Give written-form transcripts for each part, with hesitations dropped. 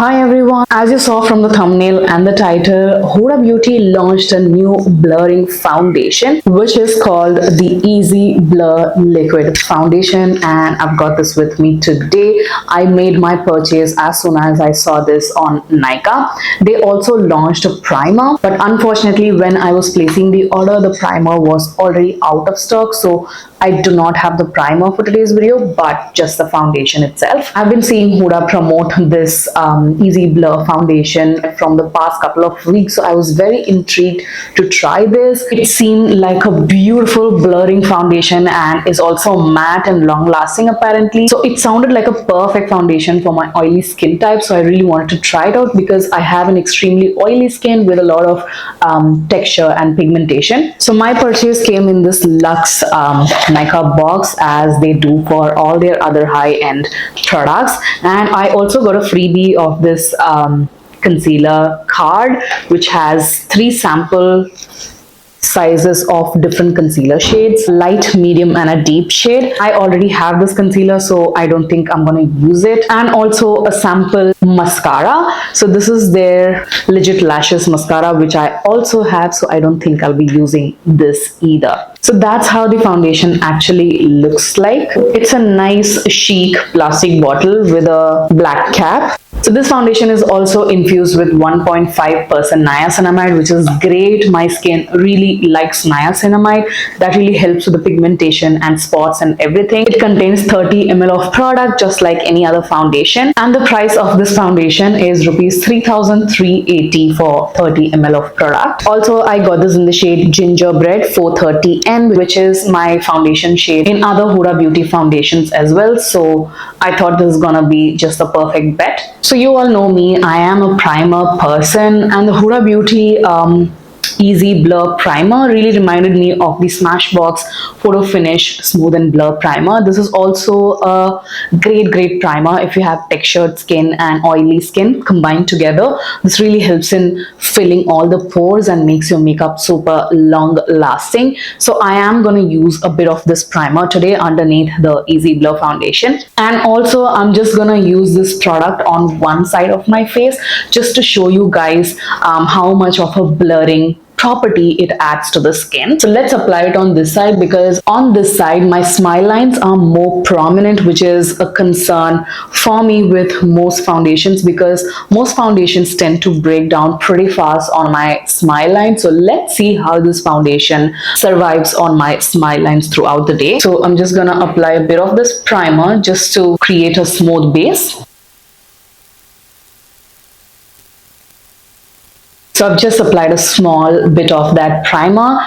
Hi everyone, as you saw from the thumbnail and the title, Huda Beauty launched a new blurring foundation which is called the Easy Blur Liquid Foundation, and I've got this with me today. I made my purchase as soon as I saw this on Nykaa. They also launched a primer, but unfortunately when I was placing the order, the primer was already out of stock, so I do not have the primer for today's video, but just the foundation itself. I've been seeing Huda promote this Easy Blur foundation from the past couple of weeks, so I was very intrigued to try this. It seemed like a beautiful blurring foundation and is also matte and long lasting apparently. So it sounded like a perfect foundation for my oily skin type, so I really wanted to try it out because I have an extremely oily skin with a lot of texture and pigmentation. So my purchase came in this luxe Nykaa box, as they do for all their other high-end products, and I also got a freebie of this concealer card which has 3 sample sizes of different concealer shades: light, medium and a deep shade. I already have this concealer, so I don't think I'm going to use it. And also a sample mascara. So this is their Legit Lashes mascara, which I also have, so I don't think I'll be using this either. So that's how the foundation actually looks like. It's a nice chic plastic bottle with a black cap. So this foundation is also infused with 1.5% niacinamide, which is great. My skin really likes niacinamide. That really helps with the pigmentation and spots and everything. It contains 30 ml of product, just like any other foundation. And the price of this foundation is rupees 3,380 for 30 ml of product. Also, I got this in the shade Gingerbread 430N, which is my foundation shade in other Huda Beauty foundations as well. So I thought this is gonna be just a perfect bet. So you all know me, I am a primer person, and the Huda Beauty Easy Blur Primer really reminded me of the Smashbox Photo Finish Smooth and Blur Primer. This is also a great primer if you have textured skin and oily skin combined together. This really helps in filling all the pores and makes your makeup super long lasting. So I am going to use a bit of this primer today underneath the Easy Blur foundation, and also I'm just going to use this product on one side of my face just to show you guys how much of a blurring property it adds to the skin. So let's apply it on this side, because on this side my smile lines are more prominent, which is a concern for me with most foundations, because most foundations tend to break down pretty fast on my smile lines. So let's see how this foundation survives on my smile lines throughout the day. So I'm just gonna apply a bit of this primer just to create a smooth base. So I've just applied a small bit of that primer.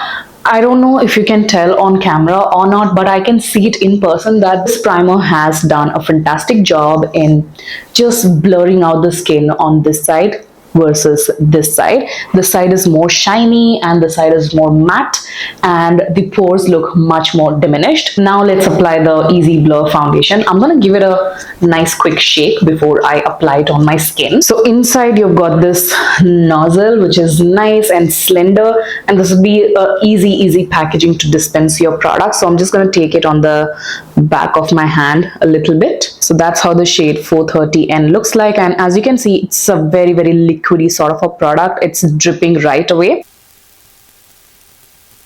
I don't know if you can tell on camera or not, but I can see it in person that this primer has done a fantastic job in just blurring out the skin on this side versus this side. This side is more shiny and the side is more matte, and the pores look much more diminished. Now let's apply the Easy Blur foundation. I'm going to give it a nice quick shake before I apply it on my skin. So inside you've got this nozzle which is nice and slender, and this will be a easy packaging to dispense your product. So I'm just going to take it on the back of my hand a little bit. So that's how the shade 430N looks like, and as you can see, it's a very liquidy sort of a product. It's dripping right away.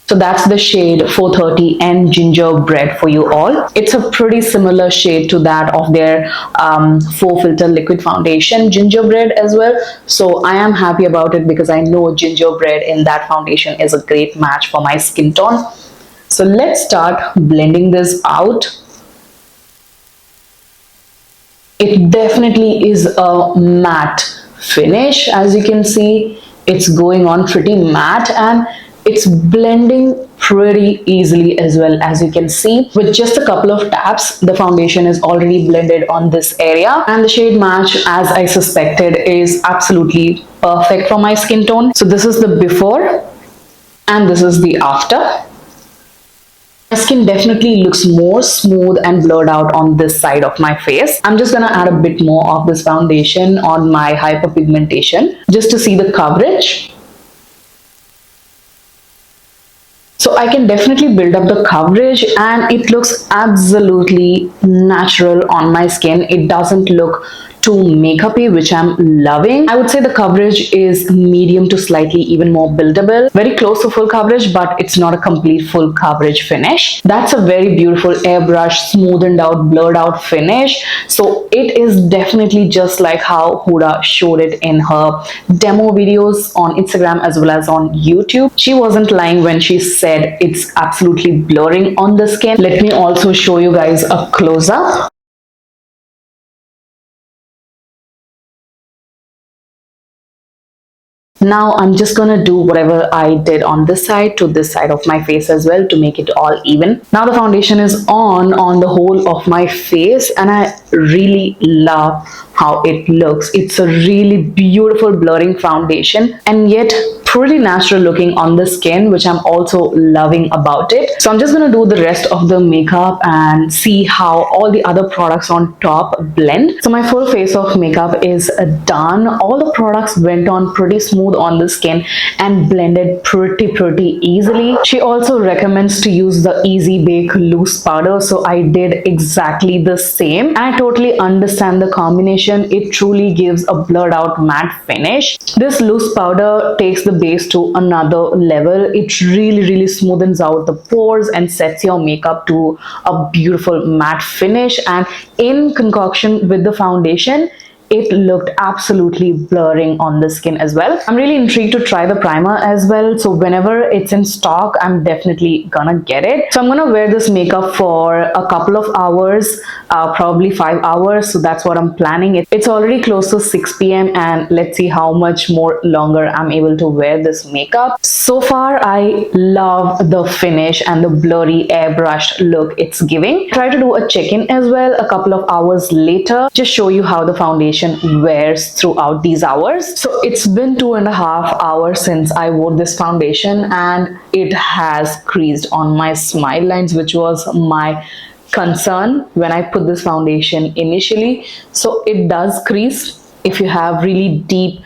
So that's the shade 430N Gingerbread for you all. It's a pretty similar shade to that of their 4-filter liquid foundation Gingerbread as well. So I am happy about it because I know Gingerbread in that foundation is a great match for my skin tone. So let's start blending this out. It definitely is a matte finish. As you can see, it's going on pretty matte and it's blending pretty easily as well. As you can see, with just a couple of taps, the foundation is already blended on this area, and the shade match, as I suspected, is absolutely perfect for my skin tone. So this is the before and this is the after. My skin definitely looks more smooth and blurred out on this side of my face. I'm just gonna add a bit more of this foundation on my hyperpigmentation just to see the coverage. So I can definitely build up the coverage and it looks absolutely natural on my skin. It doesn't look too makeup-y, which I'm loving. I would say the coverage is medium to slightly even more buildable. Very close to full coverage, but it's not a complete full coverage finish. That's a very beautiful airbrush, smoothened out, blurred out finish. So it is definitely just like how Huda showed it in her demo videos on Instagram as well as on YouTube. She wasn't lying when she said it's absolutely blurring on the skin. Let me also show you guys a close-up. Now I'm just gonna do whatever I did on this side to this side of my face as well to make it all even. Now the foundation is on the whole of my face, and I really love how it looks. It's a really beautiful blurring foundation and yet pretty natural looking on the skin, which I'm also loving about it. So I'm just gonna do the rest of the makeup and see how all the other products on top blend. So my full face of makeup is done. All the products went on pretty smooth on the skin and blended pretty easily. She also recommends to use the Easy Bake loose powder, so I did exactly the same, and I totally understand the combination. It truly gives a blurred out matte finish. This loose powder takes the base to another level. It really smoothens out the pores and sets your makeup to a beautiful matte finish, and in concoction with the foundation, it looked absolutely blurring on the skin as well. I'm really intrigued to try the primer as well, so whenever it's in stock, I'm definitely gonna get it. So I'm gonna wear this makeup for a couple of hours, probably 5 hours, so that's what I'm planning. It's already close to 6 p.m. and let's see how much more longer I'm able to wear this makeup. So far, I love the finish and the blurry airbrushed look it's giving. Try to do a check-in as well a couple of hours later, just show you how the foundation wears throughout these hours. So it's been 2.5 hours since I wore this foundation, and it has creased on my smile lines, which was my concern when I put this foundation initially. So it does crease if you have really deep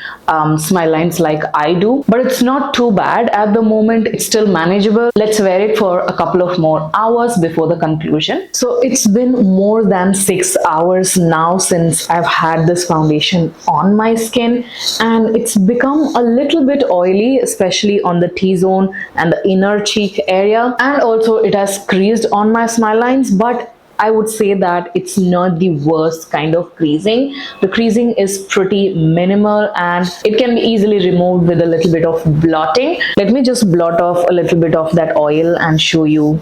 smile lines like I do, but it's not too bad at the moment. It's still manageable. Let's wear it for a couple of more hours before the conclusion. So it's been more than 6 hours now since I've had this foundation on my skin, and it's become a little bit oily, especially on the T-zone and the inner cheek area, and also it has creased on my smile lines, but I would say that it's not the worst kind of creasing. The creasing is pretty minimal and it can be easily removed with a little bit of blotting. Let me just blot off a little bit of that oil and show you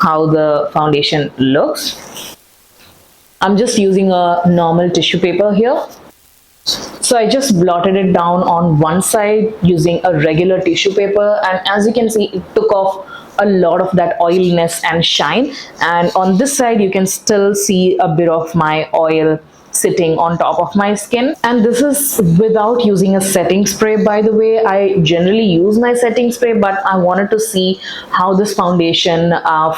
how the foundation looks. I'm just using a normal tissue paper here. So I just blotted it down on one side using a regular tissue paper, and as you can see, it took off a lot of that oiliness and shine, and on this side you can still see a bit of my oil sitting on top of my skin. And this is without using a setting spray, by the way. I generally use my setting spray, but I wanted to see how this foundation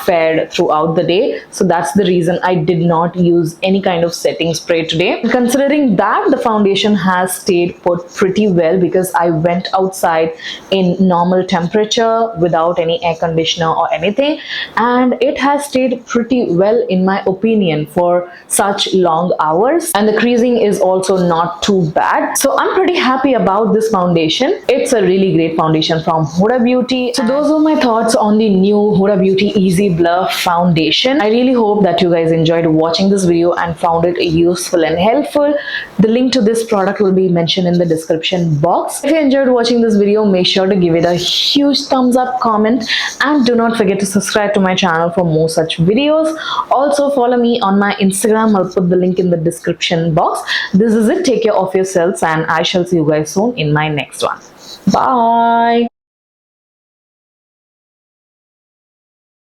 fared throughout the day, so that's the reason I did not use any kind of setting spray today. Considering that the foundation has stayed put pretty well, because I went outside in normal temperature without any air conditioner or anything, and it has stayed pretty well in my opinion for such long hours, and the creasing is also not too bad. So I'm pretty happy about this foundation. It's a really great foundation from Huda Beauty. So those are my thoughts on the new Huda Beauty Easy Blur foundation. I really hope that you guys enjoyed watching this video and found it useful and helpful. The link to this product will be mentioned in the description box. If you enjoyed watching this video, make sure to give it a huge thumbs up, comment, and do not forget to subscribe to my channel for more such videos. Also follow me on my Instagram. I'll put the link in the description box. This is it. Take care of yourselves, and I shall see you guys soon in my next one. Bye.